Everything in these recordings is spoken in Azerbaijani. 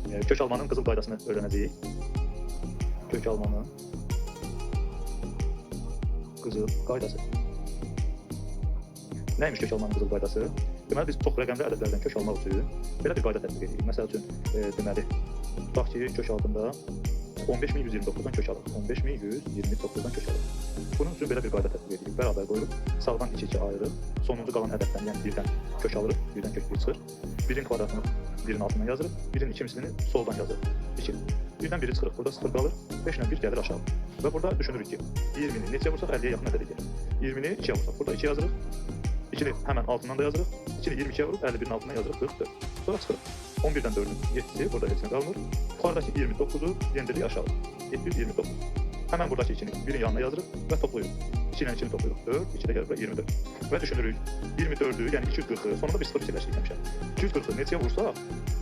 Kök almanın qızıl qaydasını öyrənəcəyik. Kök almanın qızıl qaydası. Nəymiş kök almanın qızıl qaydası? Deməli, biz çox rəqəmli ədədlərdən kök almaq üçün belə bir qayda tətbiq edirik. Məsəl üçün, deməli, tutaq ki, kök altında 15129-dan kök alır. 15129-dan kök alır. Bunun üçün belə bir qayda tətbiq edirik. Bərabər qoyuruq, sağdan 2-2 ayırıb, sonuncu qalan ədəddən, yəni birdən kök alırıq, birdən kök 1 çıxır. Birin kvadratını birin altından yazırıq, birin ikincisini soldan yazırıq. 2. Birdən biri çıxırıq, burada 0 qalır, 5 ilə 1 gəlir aşağı. Və burada düşünürük ki, 20-ni neçəyə vursaq 50-yə yaxın ədədə gəlir. 20-ni 2-yə vursaq, burada 2 yazırıq, 2-ni həmən altından da yazırıq, 2-ni 22-yə vurub 51-in altından yazırıq, 44. Sonra çıxırıq. 11-dən 4-ün 7-si burada heç nə qalmır. Yuxarıdakı 29-u yendiririk aşağı. 729. Həmən buradakı 2-ni birin yanına yazırıq və toplayırıq. 2 ilə 2-ni toplayırıq, 4, 2 də gəlir bura 24. Və düşünürük, 24-ü, yəni 240-ı, sonunda bir 0 fikirləşdik həmişə. 240-ı neçəyə vursaq,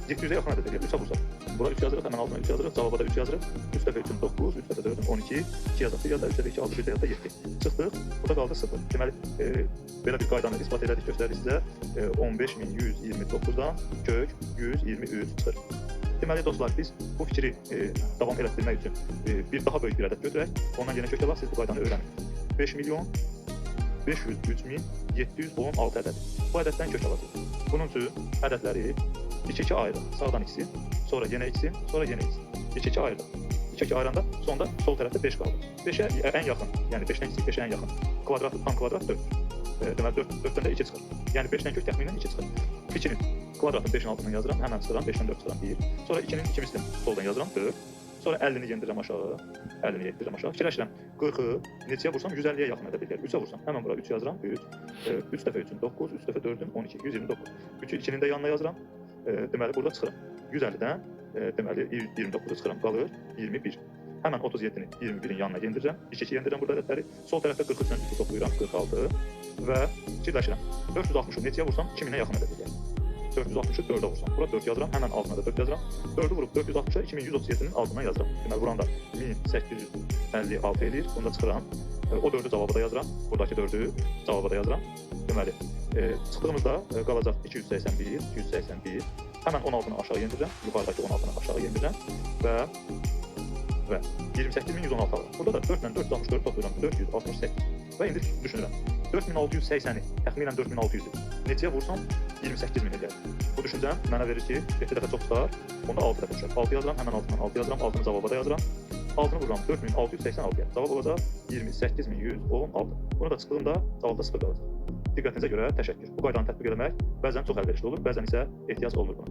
700-ə yaxın ədədə gəlir, 3-ə vursaq. Bura 3 yazırıq, həmən altına 3 yazırıq, cavaba da 3 yazırıq. 3 dəfə 3-ün 9, 3 dəfə 4-ün 12, 2 yazaq, 1 yazaq, 3 dəfə 2, 6, 1 dəfə 7. Çıxdıq, burada qaldı 0. Deməli, belə bir qaydanı isbat elədik, göstərdik sizə. 15129-dan kök 123 çıxır. Deməli, dostlar, biz bu fikri davam elətdirmək üçün bir daha böyük bir ədəd götürək. Ondan yenə kök alaq, siz bu qaydanı öyrənin. 5.503.716 ədəd. Bu ədəddən kök alacaq. Bunun üçün ədədləri 2-2 ayırıq. Sağdan ikisi, sonra yenə ikisi, sonra yenə ikisi. 2-2 ayırıq. 2-2 ayıranda sonda sol tərəfdə 5 qalır. 5-ə ən yaxın, yəni 5-dən kiçik 5-ə ən yaxın. Kvadrat, tam kvadrat 4. Deməli, 4-dən də 2 çıxır. Yəni 5-dən kök təxminən 2 çıxır. 2-nin kvadratını 5-in altından yazıram, həmən çıxıram, 5-dən 4 çıxıram 1. Sonra 2-nin ikimisini soldan yazıram 4. Sonra 50-ni yendirirəm aşağı, 50-ni yendirirəm aşağı. Fikirləşirəm, 40-ı neçəyə vursam 150-yə yaxın ədəd edir. 3-ə vursam, həmən bura 3 yazıram, 3. 3 dəfə 3-ün 9, 3 dəfə 4-ün 12, 129. 3-ü 2-nin də yanına yazıram. Deməli, burada çıxıram. 150-dən, deməli, 29-u çıxıram, qalır 21. Həmən 37-ni 21-in yanına yendirirəm. 2-2 yendirirəm burada ədədləri. Sol tərəfdə 43-dən 2 toplayıram, 46 və fikirləşirəm. 460-ı neçəyə vursam 2000-ə yaxın ədəd edir. 460-ı 4-ə vursam. Bura 4 yazıram, həmən altına da 4 yazıram. 4-ü vurub 460-a 2137-nin altından yazıram. Deməli, buranda 1856 edir. Bunu da çıxıram. O 4-ü cavabı da yazıram. Buradakı 4-ü cavabı da yazıram. Deməli, çıxdığımızda qalacaq 281, 281. Həmən 16-nı aşağı yendirirəm. Yuxarıdakı 16-nı aşağı yendirirəm. Və 28116 alırım. Burada da 4 ilə 464 toplayıram. 468. Və indi düşünürəm. 4680-i, təxminən 4600-ü neçəyə vursam 28000 edir. Bu düşüncəm mənə verir ki, 7 dəfə çox çıxar, onda 6 dəfə çıxar. 6 yazıram, həmən altından 6 yazıram, 6-nı cavaba da yazıram. 6-nı vururam 4686-ya. Cavab olacaq 28116. Bunu da çıxdığımda cavabda 0 qalacaq. Diqqətinizə görə təşəkkür. Bu qaydanı tətbiq etmək bəzən çox əlverişli olur, bəzən isə ehtiyac olmur buna.